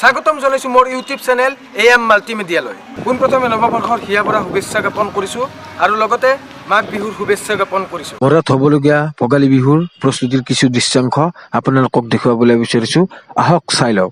স্বাগতম জনাইছোঁ মোৰ ইউটিউব চেনেল AM মাল্টিমিডিয়ালৈ। পোনপ্ৰথমে নৱবৰ্ষৰ হিয়াভৰা শুভেচ্ছা জ্ঞাপন কৰিছোঁ আৰু লগতে মাঘ বিহুৰ শুভেচ্ছা জ্ঞাপন কৰিছোঁ। ঘৰত হ'বলগীয়া ভোগালী বিহুৰ প্ৰস্তুতিৰ কিছু দৃশ্যাংশ আপোনালোকক দেখুৱাবলৈ বিচাৰিছোঁ। আহক চাই লওক।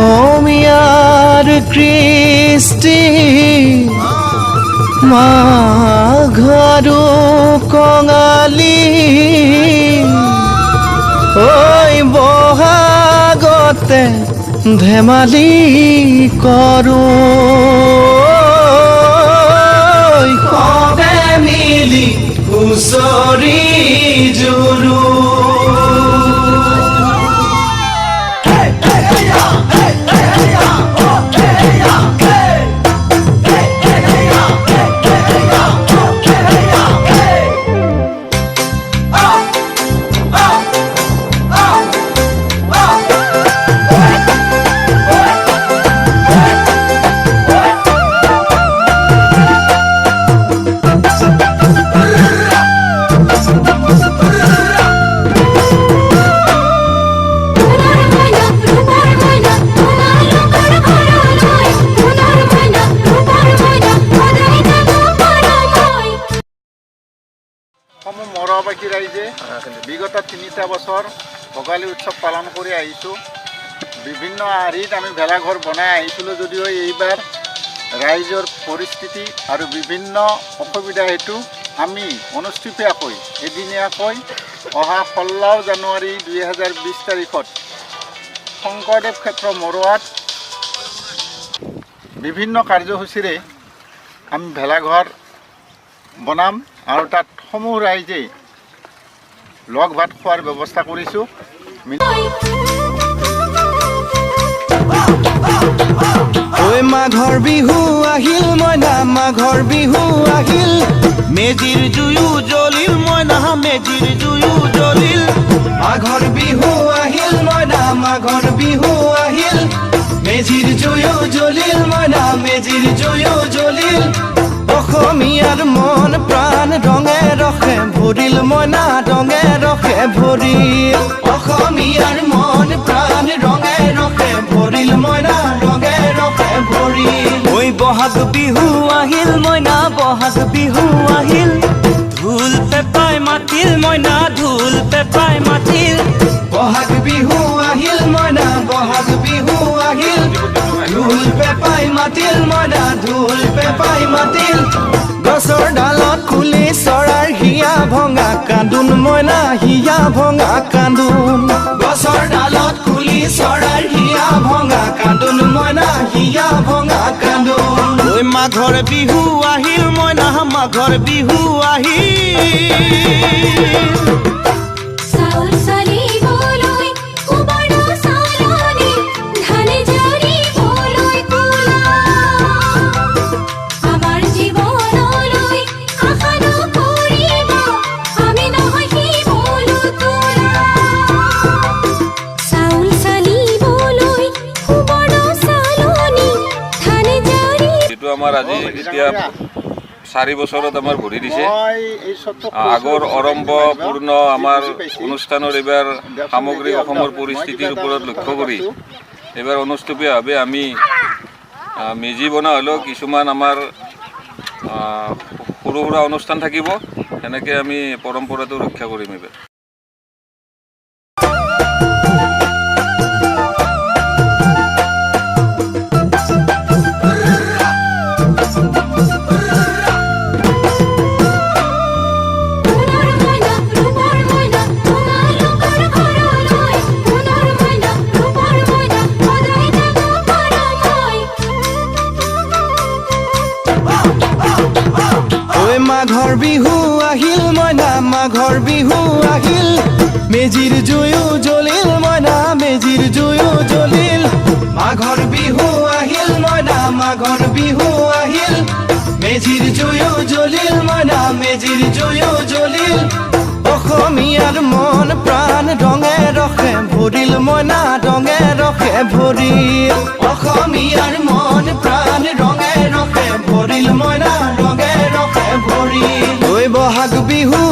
অসমীয়াৰ কৃষ্টি মাঘৰো কঙালী ঐ বহাগতে ধেমালি কৰোঁ সবে মিলি হুঁচৰি জোৰোঁ। মৰবাসী ৰাইজে বিগত ৩টা বছৰ ভোগালী উৎসৱ পালন কৰি আহিছোঁ। বিভিন্ন আৰ্হিত আমি ভেলাঘৰ বনাই আহিছিলোঁ যদিও এইবাৰ ৰাইজৰ পৰিস্থিতি আৰু বিভিন্ন অসুবিধা হেতু আমি অনুষ্ঠিতীয়াকৈ এদিনীয়াকৈ অহা 16 জানুৱাৰী 2020 তাৰিখত শংকৰদেৱ ক্ষেত্ৰ মৰুৱাত বিভিন্ন কাৰ্যসূচীৰে আমি ভেলাঘৰ বনাম আৰু তাত সমূহ ৰাইজে লগ ভাত খোৱাৰ ব্যৱস্থা কৰিছোঁ। ঐ মাঘৰ বিহু আহিল মইনা মাঘৰ বিহু আহিল মেজিৰ জুয়ো জ্বলিল মইনা মেজিৰ জুয়ো জ্বলিল মাঘৰ বিহু আহিল মইনা মাঘৰ বিহু আহিল মেজিৰ জুয়ো জ্বলিল মইনা মেজিৰ জুয়ো জ্বলিল অসমীয়াৰ মন প্ৰাণ ৰঙে ৰখে ভৰিল মইনা ৰঙে ৰখে ভৰিল অসমীয়াৰ মন প্ৰাণ ৰঙে ৰখে ভৰিল মইনা ৰঙে ৰখে ভৰিল ঐ বহাগ বিহু আহিল মইনা বহাগ বিহু আহিল ঢোল পেপাই মাতিল মইনা ঢোল পেপাই মাতিল বহাগ বিহু আহিল মইনা বহাগ বিহু আহিল ঢোল পেপাই মাতিল মইনা ঢোল পেপাই মাতিল গছৰ ডালত খুলি চৰাৰ হিয়া ভঙা কান্দোন মইনা হিয়া ভঙা কান্দোন গছৰ ডালত খুলি চৰাৰ হিয়া ভঙা কান্দোন মইনা হিয়া ভঙা কান্দোন ঐ মাঘৰ বিহু আহিল মইনা মাঘৰ বিহু আহিল আমাৰ আজি এতিয়া 4 বছৰত আমাৰ ভৰি দিছে। আগৰ অৰম্ভপূৰ্ণ আমাৰ অনুষ্ঠানৰ এইবাৰ সামগ্ৰিক অসমৰ পৰিস্থিতিৰ ওপৰত লক্ষ্য কৰি এইবাৰ অনুষ্ঠুপীয়াভাৱে আমি মেজি বনোৱা হ'লেও কিছুমান আমাৰ সৰু সুৰা অনুষ্ঠান থাকিব, সেনেকৈ আমি পৰম্পৰাটো ৰক্ষা কৰিম এইবাৰ। মাঘৰ বিহু আহিল মইনা মাঘৰ বিহু আহিল মেজিৰ জুয়ো জ্বলিল মইনা মেজিৰ জুয়ো জ্বলিল মইনা মেজিৰ জুয়ো জ্বলিল অসমীয়াৰ মন প্ৰাণ ৰঙে ৰসে ভৰিল মইনা ৰঙে ৰসে ভৰিল অসমীয়াৰ মন প্ৰাণ ৰঙে ৰসে ভৰিল মইনা ৰঙে ৰসে ভৰিল ঐ বহাগ বিহু